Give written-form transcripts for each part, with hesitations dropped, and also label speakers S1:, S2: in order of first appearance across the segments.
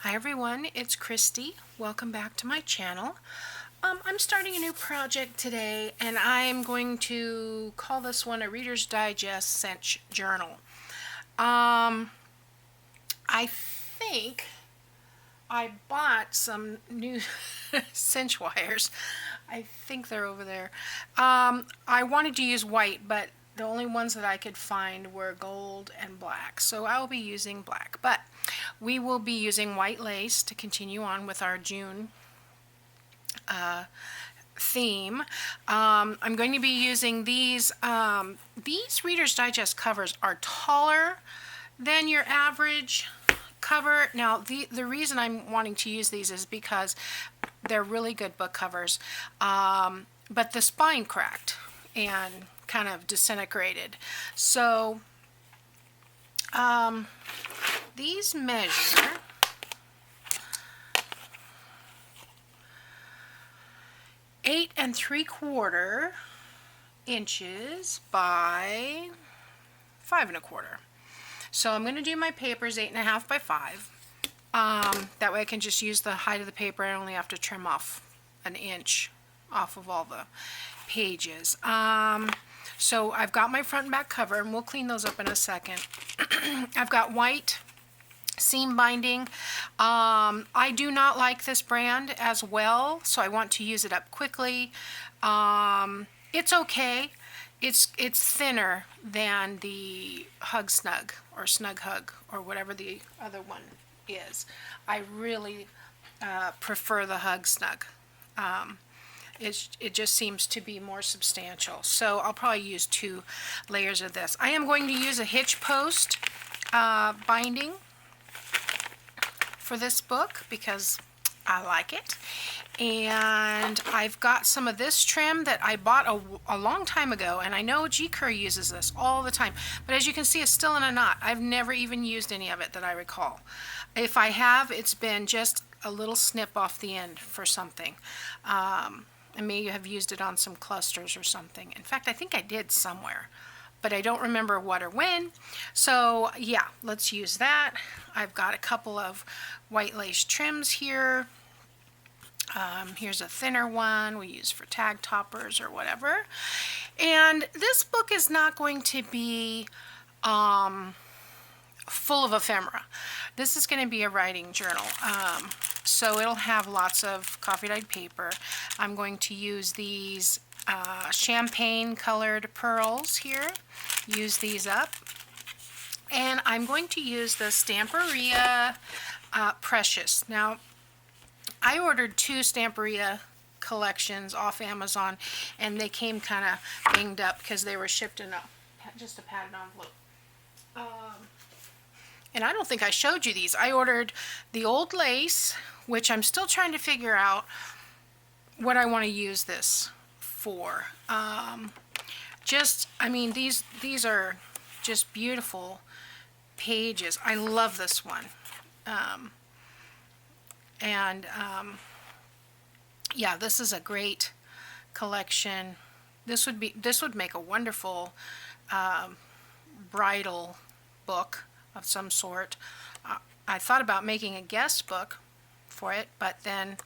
S1: Hi everyone, it's Kristi. Welcome back to my channel. I'm starting a new project today and I'm going to call this one a Reader's Digest Cinch journal. I think I bought some new cinch wires. I think they're over there. I wanted to use white, but the only ones that I could find were gold and black, so I'll be using black. But we will be using white lace to continue on with our June theme. I'm going to be using these. These Reader's Digest covers are taller than your average cover. Now, the reason I'm wanting to use these is because they're really good book covers, but the spine cracked and kind of disintegrated. So these measure 8 3/4 inches by 5 1/4. So I'm going to do my papers 8 1/2 by 5. That way I can just use the height of the paper. I only have to trim off an inch off of all the pages. So I've got my front and back cover, and we'll clean those up in a second. I've got white seam binding. I do not like this brand as well, so I want to use it up quickly. It's okay. It's thinner than the Hug Snug or Snug Hug or whatever the other one is. I really prefer the Hug Snug. It just seems to be more substantial. So I'll probably use 2 layers of this. I am going to use a hitch post binding for this book because I like it. And I've got some of this trim that I bought a long time ago, and I know G. Curry uses this all the time, but as you can see, it's still in a knot. I've never even used any of it that I recall. If I have, it's been just a little snip off the end for something. I may have used it on some clusters or something. In fact, I think I did somewhere, but I don't remember what or when. So yeah, let's use that. I've got a couple of white lace trims here. Here's a thinner one we use for tag toppers or whatever. And this book is not going to be full of ephemera. This is going to be a writing journal. So it'll have lots of coffee dyed paper. I'm going to use these champagne colored pearls here. Use these up. And I'm going to use the Stamperia Precious. Now, I ordered 2 Stamperia collections off Amazon, and they came kind of banged up because they were shipped in just a padded envelope. And I don't think I showed you these. I ordered the old lace, which I'm still trying to figure out what I want to use this for. I mean, these are just beautiful pages. I love this one. Yeah, this is a great collection. This would make a wonderful bridal book of some sort. I thought about making a guest book for it, but then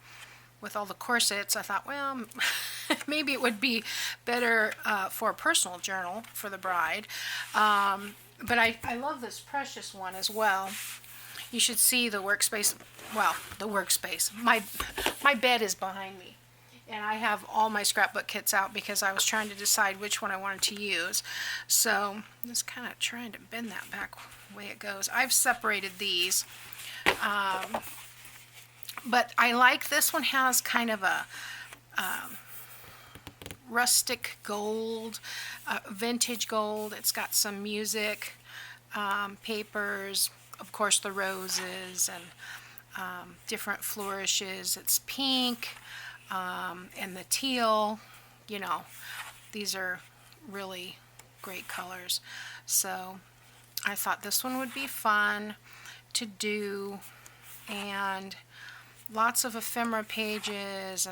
S1: with all the corsets, I thought, well, maybe it would be better for a personal journal for the bride. But I love this Precious one as well. You should see the workspace. Well, the workspace. My bed is behind me, and I have all my scrapbook kits out because I was trying to decide which one I wanted to use. So I'm just kind of trying to bend that back the way it goes. I've separated these, but I like this one. Has kind of a rustic gold, vintage gold. It's got some music, papers, of course the roses and different flourishes. It's pink and the teal. You know, these are really great colors. So I thought this one would be fun to do, and lots of ephemera pages,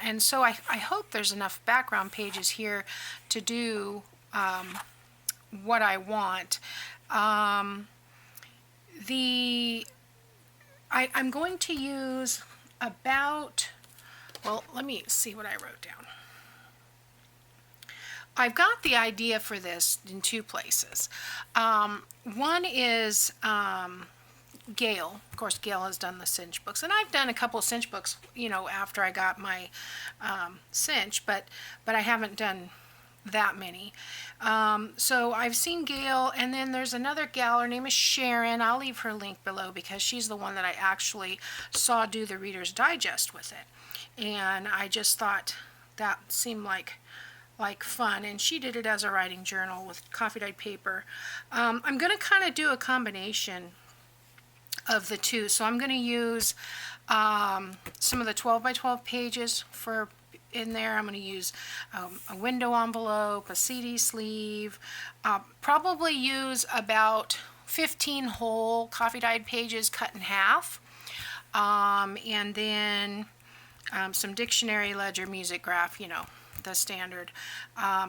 S1: and so I hope there's enough background pages here to do what I want. I'm going to use about, well, let me see what I wrote down. I've got the idea for this in two places. One is Gayle. Of course, Gayle has done the Cinch books, and I've done a couple of Cinch books, you know, after I got my Cinch, but I haven't done that many. So I've seen Gayle, and then there's another gal, her name is Sharon. I'll leave her link below because she's the one that I actually saw do the Reader's Digest with it, and I just thought that seemed like fun, and she did it as a writing journal with coffee dyed paper. I'm going to kind of do a combination of the two, so I'm going to use some of the 12 by 12 pages for in there. I'm going to use a window envelope, a CD sleeve, probably use about 15 whole coffee dyed pages cut in half, and then some dictionary, ledger, music graph, you know, the standard.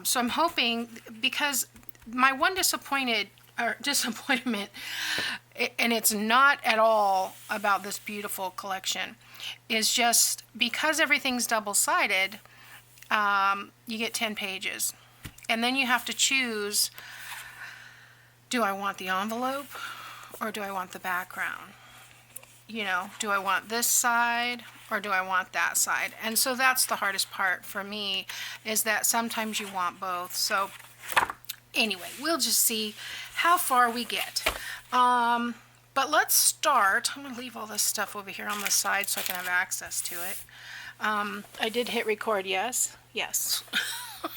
S1: So I'm hoping, because my one disappointment, and it's not at all about this beautiful collection, is just because everything's double-sided, you get 10 pages. And then you have to choose, do I want the envelope or do I want the background? You know, do I want this side or do I want that side? And so that's the hardest part for me, is that sometimes you want both. So anyway, we'll just see how far we get. But let's start. I'm going to leave all this stuff over here on the side so I can have access to it. I did hit record, yes? Yes.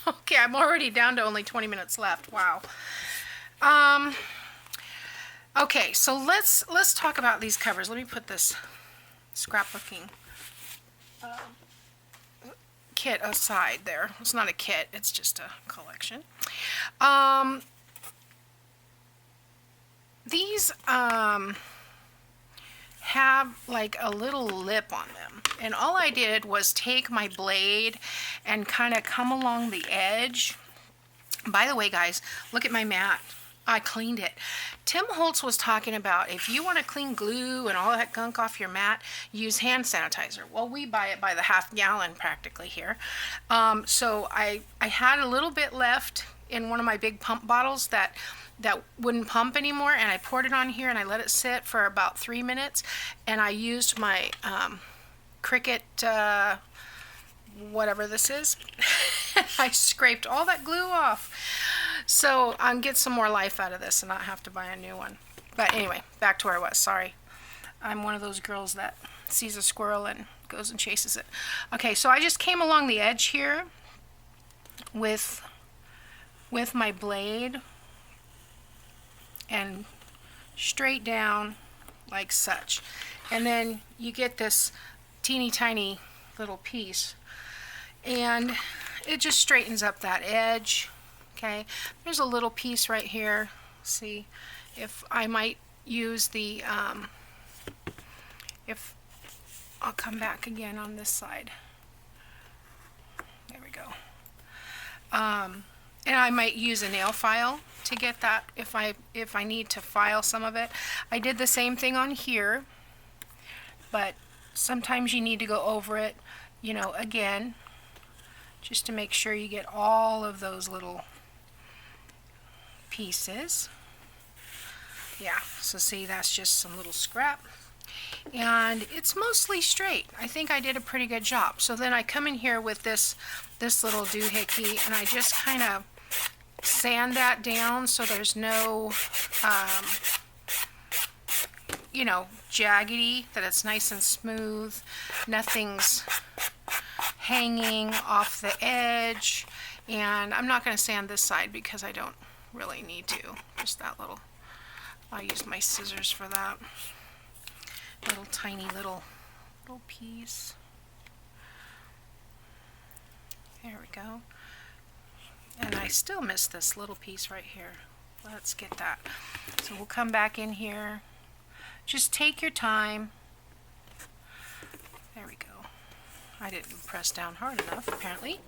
S1: Okay, I'm already down to only 20 minutes left. Wow. Okay, so let's talk about these covers. Let me put this scrapbooking kit aside there. It's not a kit, it's just a collection. These have like a little lip on them, and all I did was take my blade and kind of come along the edge. By the way, guys, look at my mat. I cleaned it. Tim Holtz was talking about, if you want to clean glue and all that gunk off your mat, use hand sanitizer. Well, we buy it by the half gallon practically here. So I had a little bit left in one of my big pump bottles that wouldn't pump anymore, and I poured it on here and I let it sit for about 3 minutes, and I used my Cricut whatever this is. I scraped all that glue off, so I'll get some more life out of this and not have to buy a new one. But anyway, back to where I was. Sorry, I'm one of those girls that sees a squirrel and goes and chases it. Okay, so I just came along the edge here with my blade and straight down like such, and then you get this teeny tiny little piece, and it just straightens up that edge. Okay, there's a little piece right here. See, if I might use the if I'll come back again on this side. There we go. And I might use a nail file to get that if I need to file some of it. I did the same thing on here, but sometimes you need to go over it, you know, again, just to make sure you get all of those little pieces. Yeah, so see, that's just some little scrap, and it's mostly straight. I think I did a pretty good job. So then I come in here with this little doohickey, and I just kind of sand that down so there's no you know, jaggedy, that it's nice and smooth, nothing's hanging off the edge. And I'm not going to sand this side because I don't really need to, just that little. I'll use my scissors for that little tiny little piece. There we go. And I still miss this little piece right here. Let's get that. So we'll come back in here. Just take your time. There we go. I didn't press down hard enough, apparently.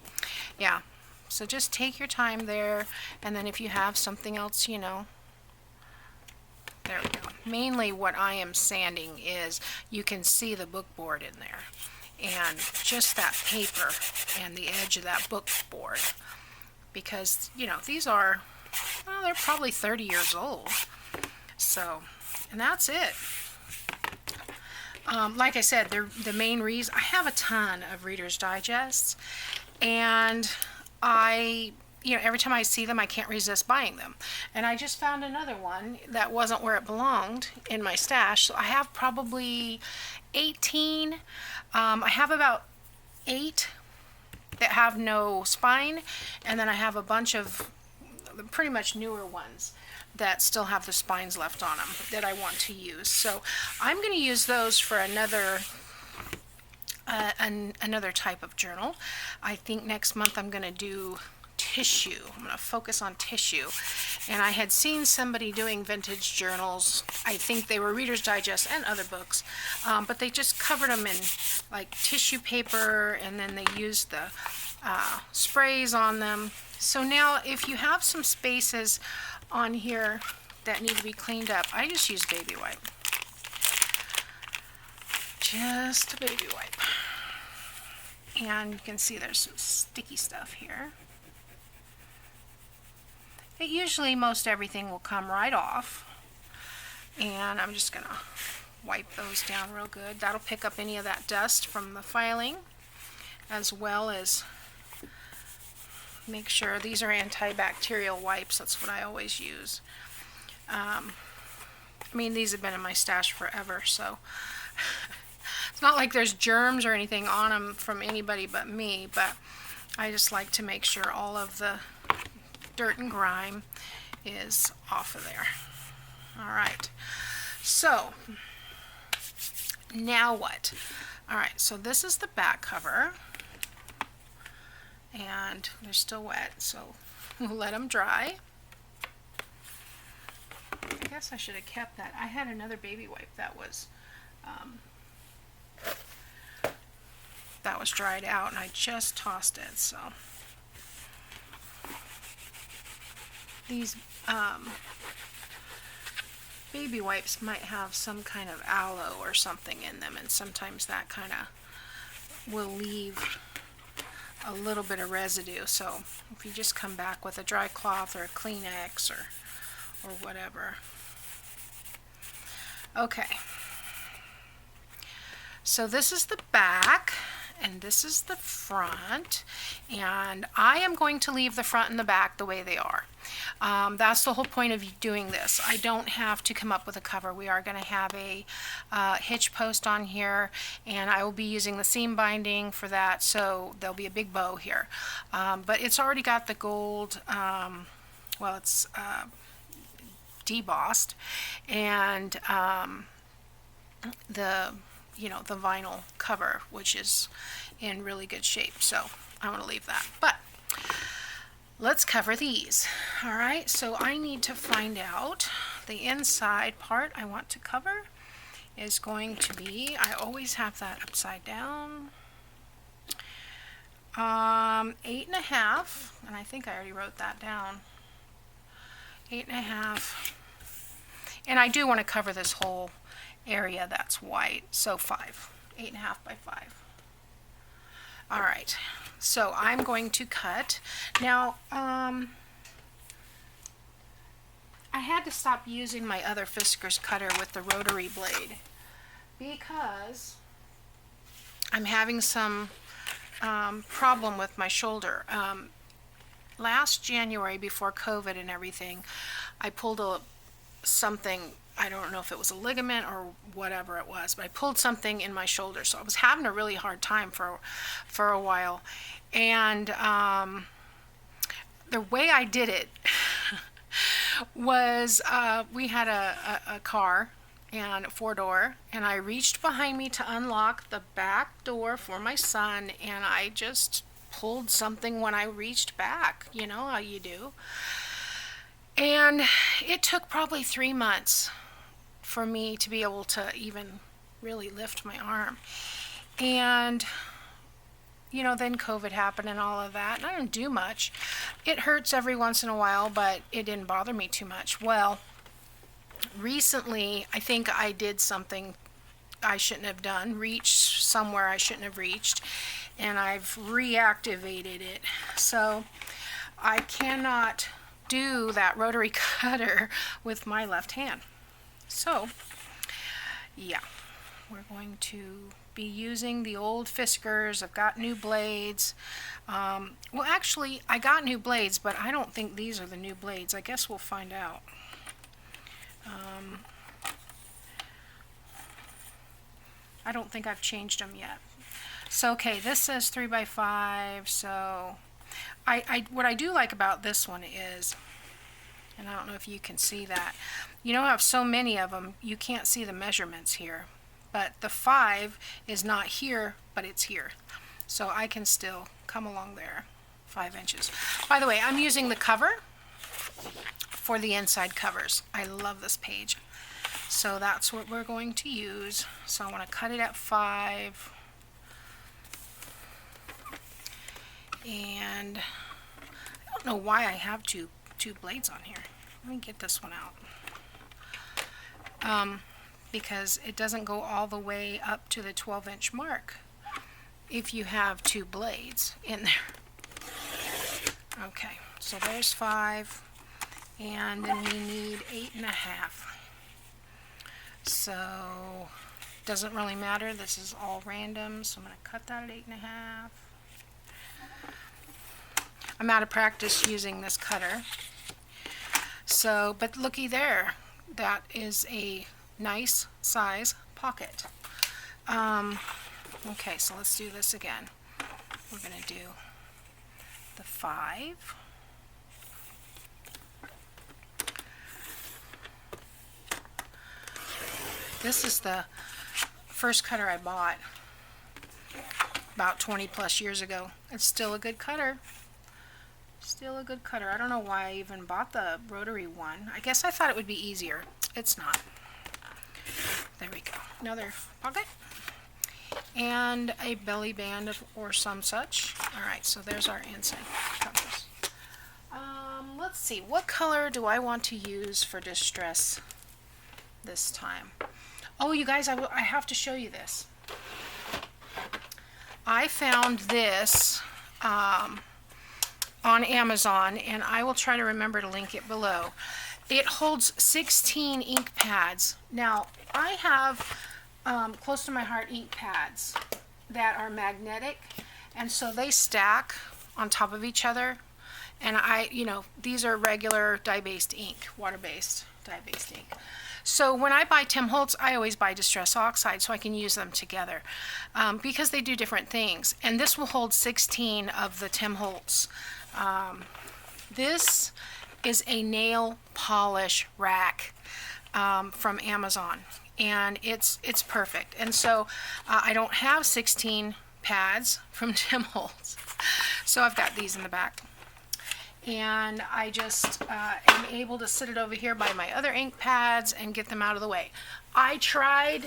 S1: Yeah, so just take your time there, and then if you have something else, you know, There we go. Mainly what I am sanding is, you can see the book board in there. And just that paper and the edge of that book board. Because, you know, these are, well, they're probably 30 years old. So, and that's it. Like I said, the main reason, I have a ton of Reader's Digests, and you know, every time I see them, I can't resist buying them. And I just found another one that wasn't where it belonged in my stash. So I have probably 18. I have about 8 that have no spine, and then I have a bunch of pretty much newer ones that still have the spines left on them that I want to use. So I'm going to use those for another type of journal. I think next month I'm going to do tissue. I'm going to focus on tissue. And I had seen somebody doing vintage journals. I think they were Reader's Digest and other books, but they just covered them in like tissue paper, and then they used the sprays on them. So now if you have some spaces on here that need to be cleaned up, I just use baby wipe. Just a baby wipe. And you can see there's some sticky stuff here. It usually, most everything will come right off. And I'm just going to wipe those down real good. That'll pick up any of that dust from the filing, as well as make sure these are antibacterial wipes. That's what I always use. I mean, these have been in my stash forever, so it's not like there's germs or anything on them from anybody but me, but I just like to make sure all of the dirt and grime is off of there. All right, so now what? All right, so this is the back cover, and they're still wet, so we'll let them dry. I guess I should have kept that. I had another baby wipe that was dried out, and I just tossed it. So these baby wipes might have some kind of aloe or something in them, and sometimes that kind of will leave a little bit of residue. So if you just come back with a dry cloth or a Kleenex or whatever. Okay, so this is the back and this is the front, and I am going to leave the front and the back the way they are. That's the whole point of doing this. I don't have to come up with a cover. We are going to have a hitch post on here, and I will be using the seam binding for that, so there'll be a big bow here. But it's already got the gold, well, it's debossed, and the vinyl cover, which is in really good shape, so I want to leave that. But let's cover these. All right, so I need to find out the inside part I want to cover is going to be, I always have that upside down, 8.5, and I think I already wrote that down, 8.5, and I do want to cover this whole area that's white, so 5, 8.5 by 5. All right, so I'm going to cut. Now, I had to stop using my other Fiskars cutter with the rotary blade because I'm having some problem with my shoulder. Last January, before COVID and everything, I pulled something, I don't know if it was a ligament or whatever it was, but I pulled something in my shoulder, so I was having a really hard time for a while. And the way I did it was we had a car, and a 4-door, and I reached behind me to unlock the back door for my son, and I just pulled something when I reached back, you know how you do. And it took probably 3 months for me to be able to even really lift my arm. And then COVID happened and all of that, and I didn't do much. It hurts every once in a while, but it didn't bother me too much. Well, recently I think I did something I shouldn't have done, reached somewhere I shouldn't have reached, and I've reactivated it. So I cannot do that rotary cutter with my left hand. So yeah, we're going to be using the old Fiskars. I've got new blades. Well, actually, I got new blades, but I don't think these are the new blades. I guess we'll find out. I don't think I've changed them yet. So, okay, this says 3x5, so what I do like about this one is, and I don't know if you can see that, you know, I have so many of them, you can't see the measurements here. But the 5 is not here, but it's here. So I can still come along there, 5 inches. By the way, I'm using the cover for the inside covers. I love this page. So that's what we're going to use. So I want to cut it at 5. And I don't know why I have two blades on here. Let me get this one out. Because it doesn't go all the way up to the 12-inch mark if you have 2 blades in there. Okay, so there's 5, and then we need 8.5. So doesn't really matter, this is all random, so I'm going to cut that at 8.5. I'm out of practice using this cutter. So, but looky there, that is a nice size pocket. Okay, so let's do this again. We're going to do the 5. This is the first cutter I bought about 20 plus years ago. It's still a good cutter. Still a good cutter. I don't know why I even bought the rotary one. I guess I thought it would be easier. It's not. There we go. Another pocket. And a belly band or some such. Alright, so there's our inside covers. Let's see. What color do I want to use for distress this time? Oh, you guys, I have to show you this. I found this on Amazon, and I will try to remember to link it below. It holds 16 ink pads. Now, I have close to my heart ink pads that are magnetic, and so they stack on top of each other. And these are regular dye-based ink, water-based dye-based ink. So when I buy Tim Holtz, I always buy Distress Oxide so I can use them together because they do different things. And this will hold 16 of the Tim Holtz. This is a nail polish rack from Amazon, and it's perfect. And so I don't have 16 pads from Tim Holtz, so I've got these in the back. And I just am able to sit it over here by my other ink pads and get them out of the way. I tried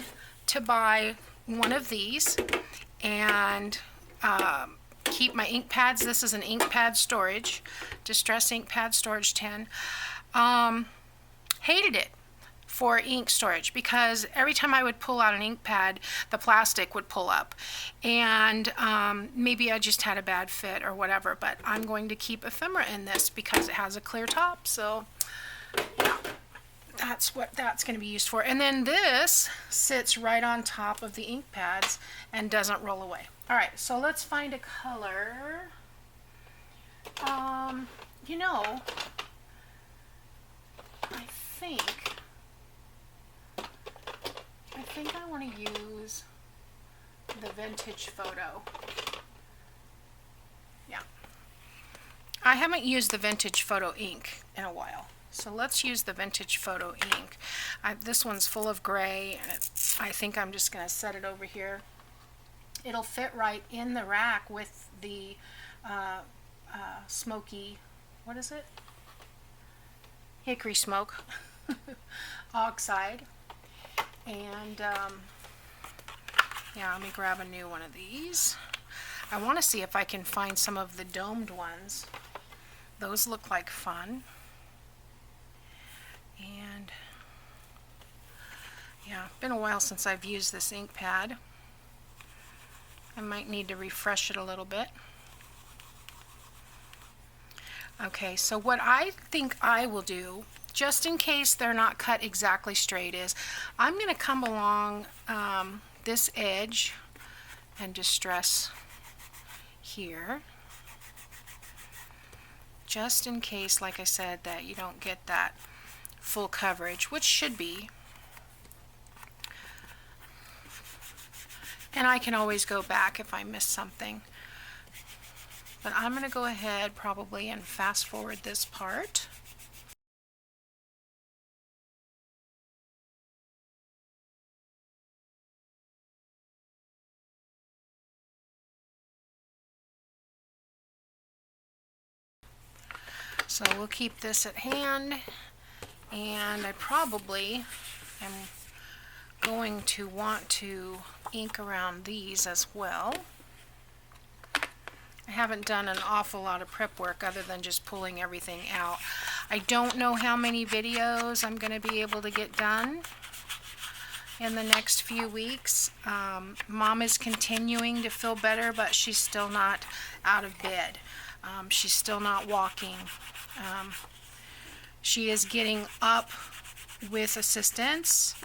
S1: to buy one of these and keep my ink pads. This is an ink pad storage, Distress Ink Pad Storage 10. Hated it for ink storage because every time I would pull out an ink pad, the plastic would pull up. And maybe I just had a bad fit or whatever, but I'm going to keep ephemera in this because it has a clear top. So yeah, that's what that's going to be used for. And then this sits right on top of the ink pads and doesn't roll away. All right, so let's find a color. I think I want to use the Vintage Photo. Yeah. I haven't used the Vintage Photo ink in a while. So let's use the Vintage Photo ink. This one's full of gray, and I think I'm just going to set it over here. It'll fit right in the rack with the smoky, what is it? Hickory smoke oxide. And yeah, let me grab a new one of these. I want to see if I can find some of the domed ones. Those look like fun. And Yeah, been a while since I've used this ink pad. I might need to refresh it a little bit. Okay, so what I think I will do, just in case they're not cut exactly straight, is I'm going to come along this edge and distress here, just in case, like I said, that you don't get that full coverage, which should be. And I can always go back if I miss something. But I'm going to go ahead probably and fast forward this part. So we'll keep this at hand, and I probably am going to want to ink around these as well. I haven't done an awful lot of prep work other than just pulling everything out. I don't know how many videos I'm going to be able to get done in the next few weeks. Mom is continuing to feel better, but she's still not out of bed. She's still not walking. She is getting up with assistance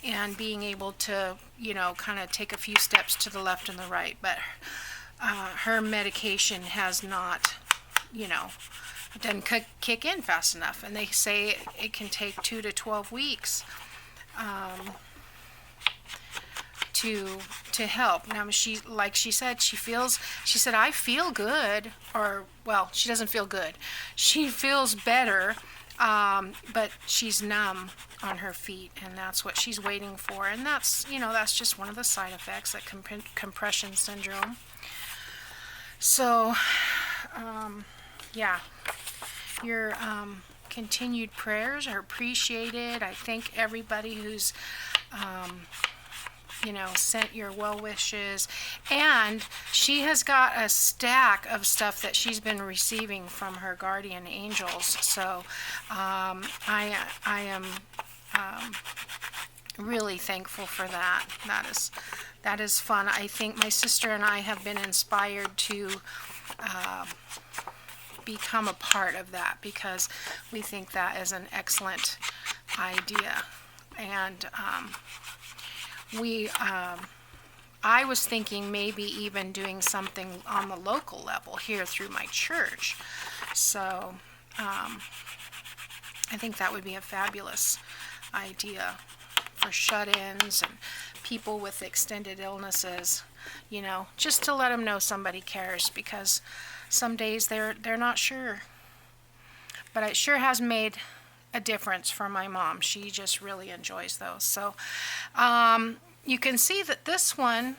S1: and being able to, you know, kind of take a few steps to the left and the right, but her medication has not, you know, it doesn't kick in fast enough, and they say it can take 2 to 12 weeks to help. Now, she, like she said, she said, I feel good, or, well, she doesn't feel good. She feels better, but she's numb on her feet, and that's what she's waiting for. And that's, you know, that's just one of the side effects, that compression syndrome. So, yeah, your continued prayers are appreciated. I thank everybody who's you know, sent your well wishes, and she has got a stack of stuff that she's been receiving from her guardian angels. So I am really thankful for that. That is fun. I think my sister and I have been inspired to become a part of that, because we think that is an excellent idea. And I was thinking maybe even doing something on the local level here through my church. So I think that would be a fabulous idea for shut-ins and people with extended illnesses, you know, just to let them know somebody cares, because some days they're not sure. But it sure has made a difference for my mom. She just really enjoys those. So you can see that this one,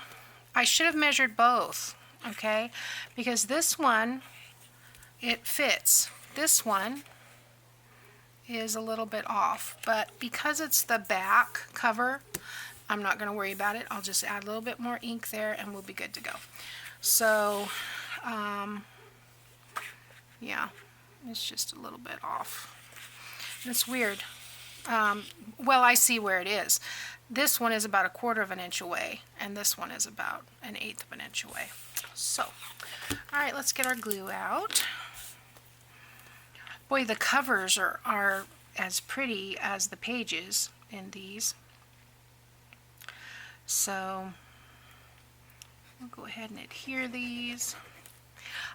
S1: I should have measured both, okay, because this one, it fits. This one is a little bit off, but because it's the back cover, I'm not going to worry about it. I'll just add a little bit more ink there and we'll be good to go. So yeah, it's just a little bit off. It's weird. Well, I see where it is. This one is about 1/4 of an inch away, and this one is about 1/8 of an inch away. So, all right, let's get our glue out. Boy, the covers are as pretty as the pages in these. So, we'll go ahead and adhere these.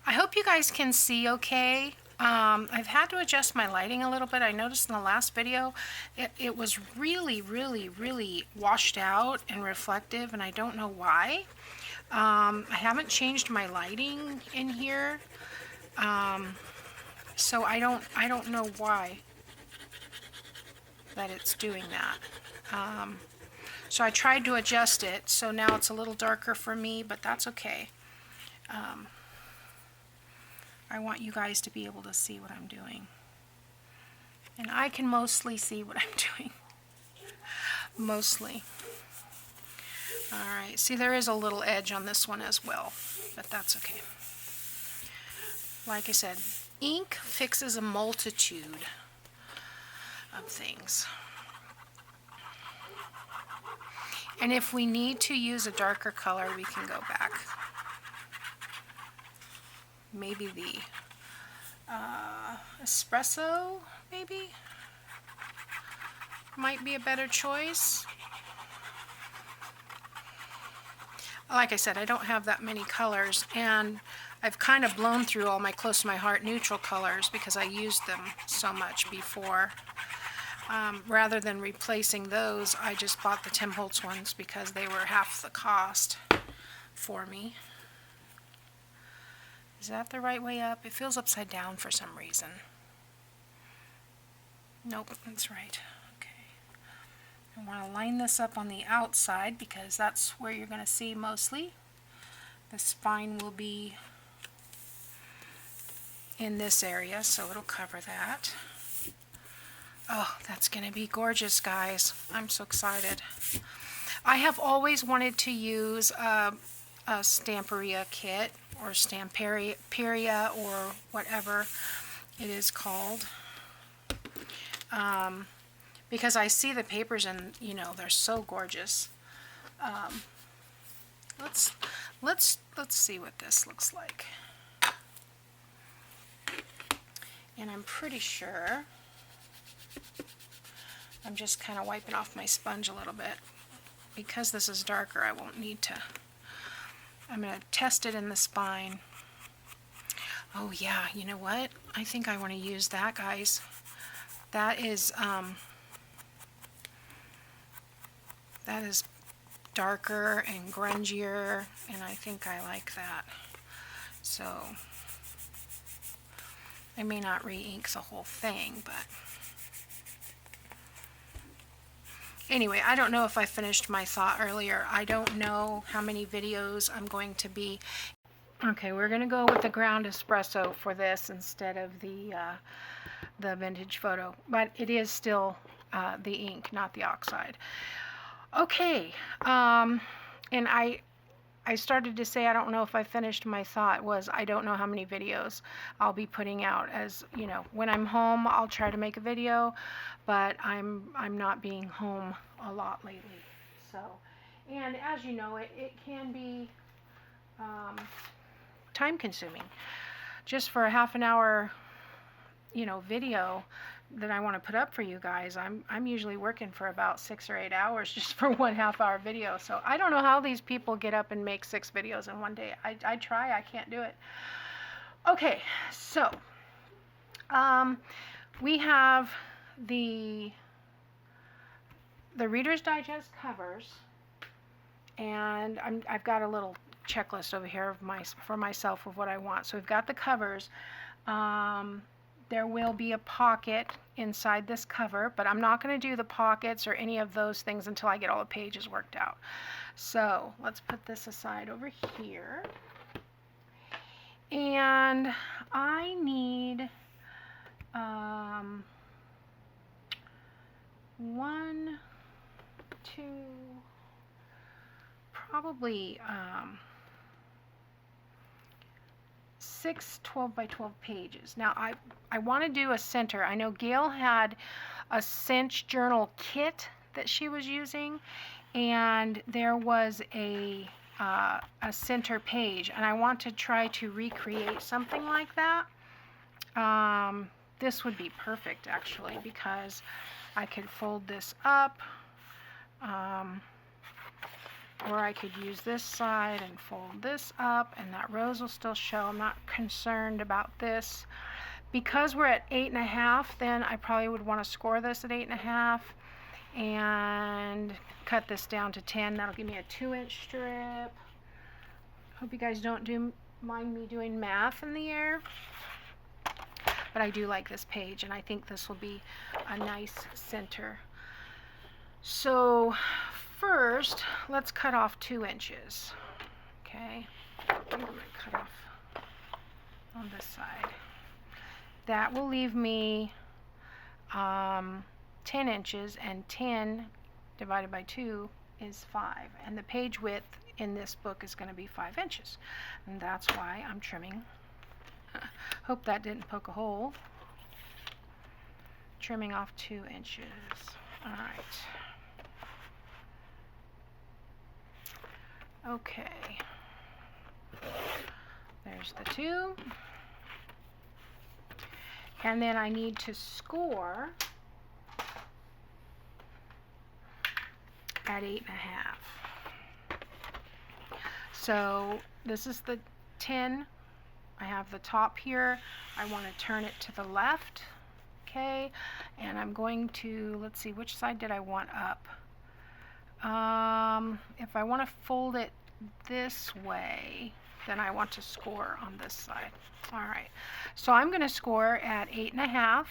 S1: I hope you guys can see okay. I've had to adjust my lighting a little bit. I noticed in the last video it was really washed out and reflective, and I don't know why. I haven't changed my lighting in here, so I don't know why that it's doing that. So I tried to adjust it, so now it's a little darker for me, but that's okay. I want you guys to be able to see what I'm doing. And I can mostly see what I'm doing. Mostly. Alright, see, there is a little edge on this one as well, but that's okay. Like I said, ink fixes a multitude of things. And if we need to use a darker color, we can go back. Maybe the espresso, maybe? Might be a better choice. Like I said, I don't have that many colors, and I've kind of blown through all my close to my heart neutral colors because I used them so much before. Rather than replacing those, I just bought the Tim Holtz ones because they were half the cost for me. Is that the right way up? It feels upside down for some reason. Nope, that's right. I want to line this up on the outside because that's where you're going to see mostly. The spine will be in this area, so it'll cover that. Oh, that's going to be gorgeous, guys. I'm so excited. I have always wanted to use a Stamperia kit or Stamperia or whatever it is called. Because I see the papers and, you know, they're so gorgeous. Let's see what this looks like. And I'm pretty sure, I'm just kind of wiping off my sponge a little bit. Because this is darker, I won't need to. I'm going to test it in the spine. Oh yeah, you know what? I think I want to use that, guys. That is darker and grungier, and I think I like that. So I may not re-ink the whole thing, but anyway, I don't know if I finished my thought earlier. I don't know how many videos I'm going to be. Okay, we're going to go with the ground espresso for this instead of the vintage photo, but it is still the ink, not the oxide. Okay, and I started to say I don't know if I finished my thought was I don't know how many videos I'll be putting out. As you know, when I'm home I'll try to make a video, but I'm not being home a lot lately. So, and as you know, it can be time consuming. Just for a half an hour, you know, video that I want to put up for you guys, I'm usually working for about 6 or 8 hours just for 1.5 hour video. So I don't know how these people get up and make 6 videos in one day. I try, I can't do it. Okay, so we have the Reader's Digest covers, and I've got a little checklist over here of for myself of what I want. So we've got the covers. There will be a pocket inside this cover, but I'm not going to do the pockets or any of those things until I get all the pages worked out. So let's put this aside over here. And I need 1, 2, probably 6 12 by 12 pages. Now I want to do a center. I know Gayle had a Cinch journal kit that she was using, and there was a center page, and I want to try to recreate something like that. This would be perfect actually, because I could fold this up, or I could use this side and fold this up, and that rose will still show. I'm not concerned about this. Because we're at 8.5, then I probably would want to score this at 8.5 and cut this down to 10. That'll give me a 2-inch strip. Hope you guys don't mind me doing math in the air. But I do like this page, and I think this will be a nice center. So first, let's cut off 2 inches. Okay, I'm going to cut off on this side. That will leave me 10 inches, and 10 divided by 2 is 5. And the page width in this book is going to be 5 inches. And that's why I'm trimming. Hope that didn't poke a hole. Trimming off 2 inches. All right. Okay. There's the 2. And then I need to score at 8.5. So this is the 10. I have the top here. I want to turn it to the left. Okay. And I'm going to, let's see, which side did I want up? If I want to fold it this way, then I want to score on this side. All right. So I'm going to score at 8.5.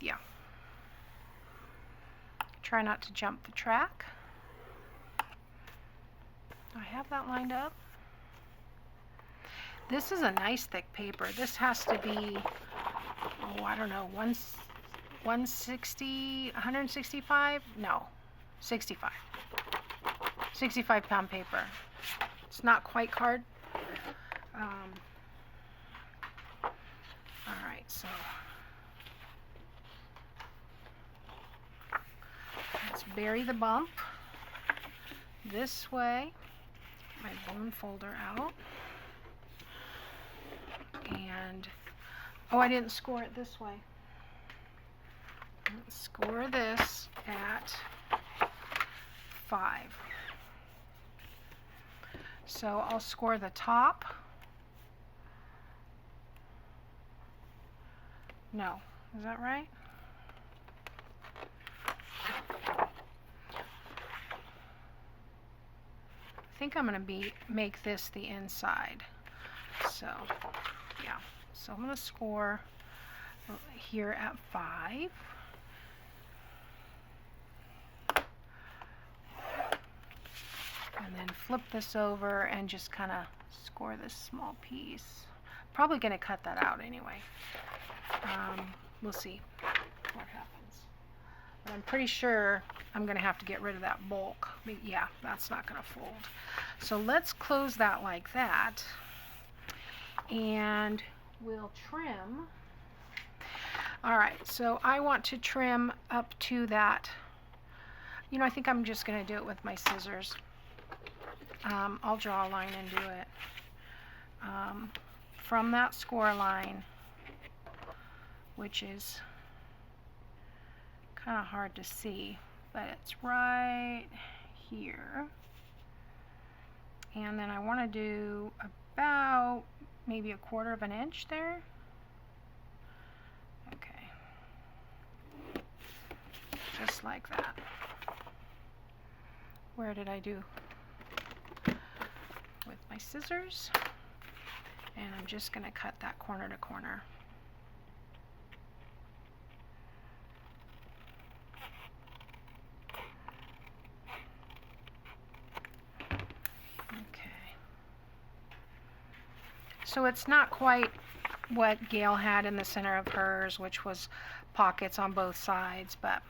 S1: Yeah. Try not to jump the track. I have that lined up. This is a nice thick paper. This has to be, oh, I don't know, 160, 165? No, 65. 65-pound paper. It's not quite card. All right, so let's bury the bump this way. My bone folder out. And, oh, I didn't score it this way. Let's score this at 5. So I'll score the top. No, is that right? I think I'm going to make this the inside. So, yeah. So I'm going to score here at 5. And then flip this over and just kind of score this small piece. Probably going to cut that out anyway. We'll see what happens. But I'm pretty sure I'm going to have to get rid of that bulk. But yeah, that's not going to fold. So let's close that like that. And we'll trim. All right, so I want to trim up to that. You know, I think I'm just going to do it with my scissors. I'll draw a line and do it. From that score line, which is kind of hard to see, but it's right here. And then I want to do about maybe 1/4 of an inch there. Okay. Just like that. Where did I do? With my scissors. And I'm just going to cut that corner to corner. So it's not quite what Gayle had in the center of hers, which was pockets on both sides, but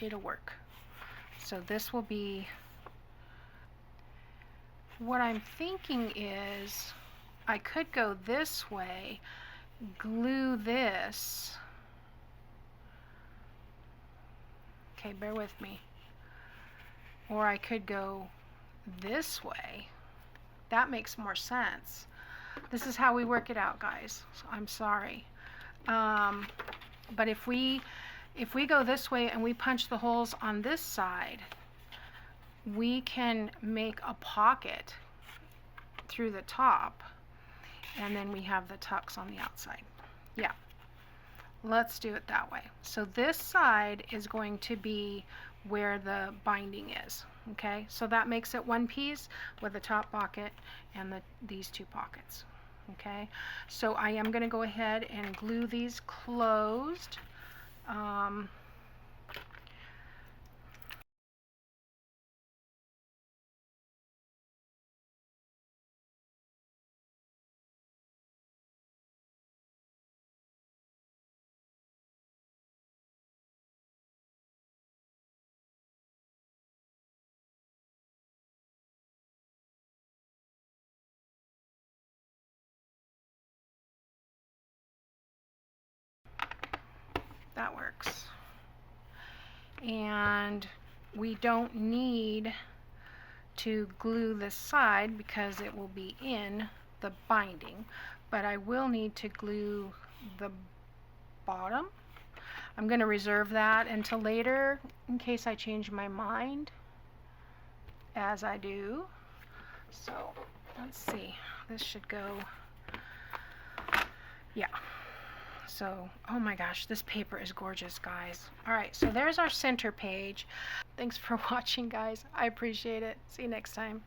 S1: it'll work. So this will be, what I'm thinking is I could go this way, glue this. Okay, bear with me. Or I could go this way. That makes more sense. This is how we work it out, guys. So I'm sorry. But if we go this way and we punch the holes on this side, we can make a pocket through the top, and then we have the tucks on the outside. Yeah. Let's do it that way. So this side is going to be where the binding is. Okay, so that makes it one piece with the top pocket and these two pockets. Okay, so I am going to go ahead and glue these closed. That works. And we don't need to glue this side because it will be in the binding, but I will need to glue the bottom. I'm going to reserve that until later in case I change my mind, as I do. So let's see, this should go, yeah. So, oh my gosh, this paper is gorgeous, guys. All right, so there's our center page. Thanks for watching, guys. I appreciate it. See you next time.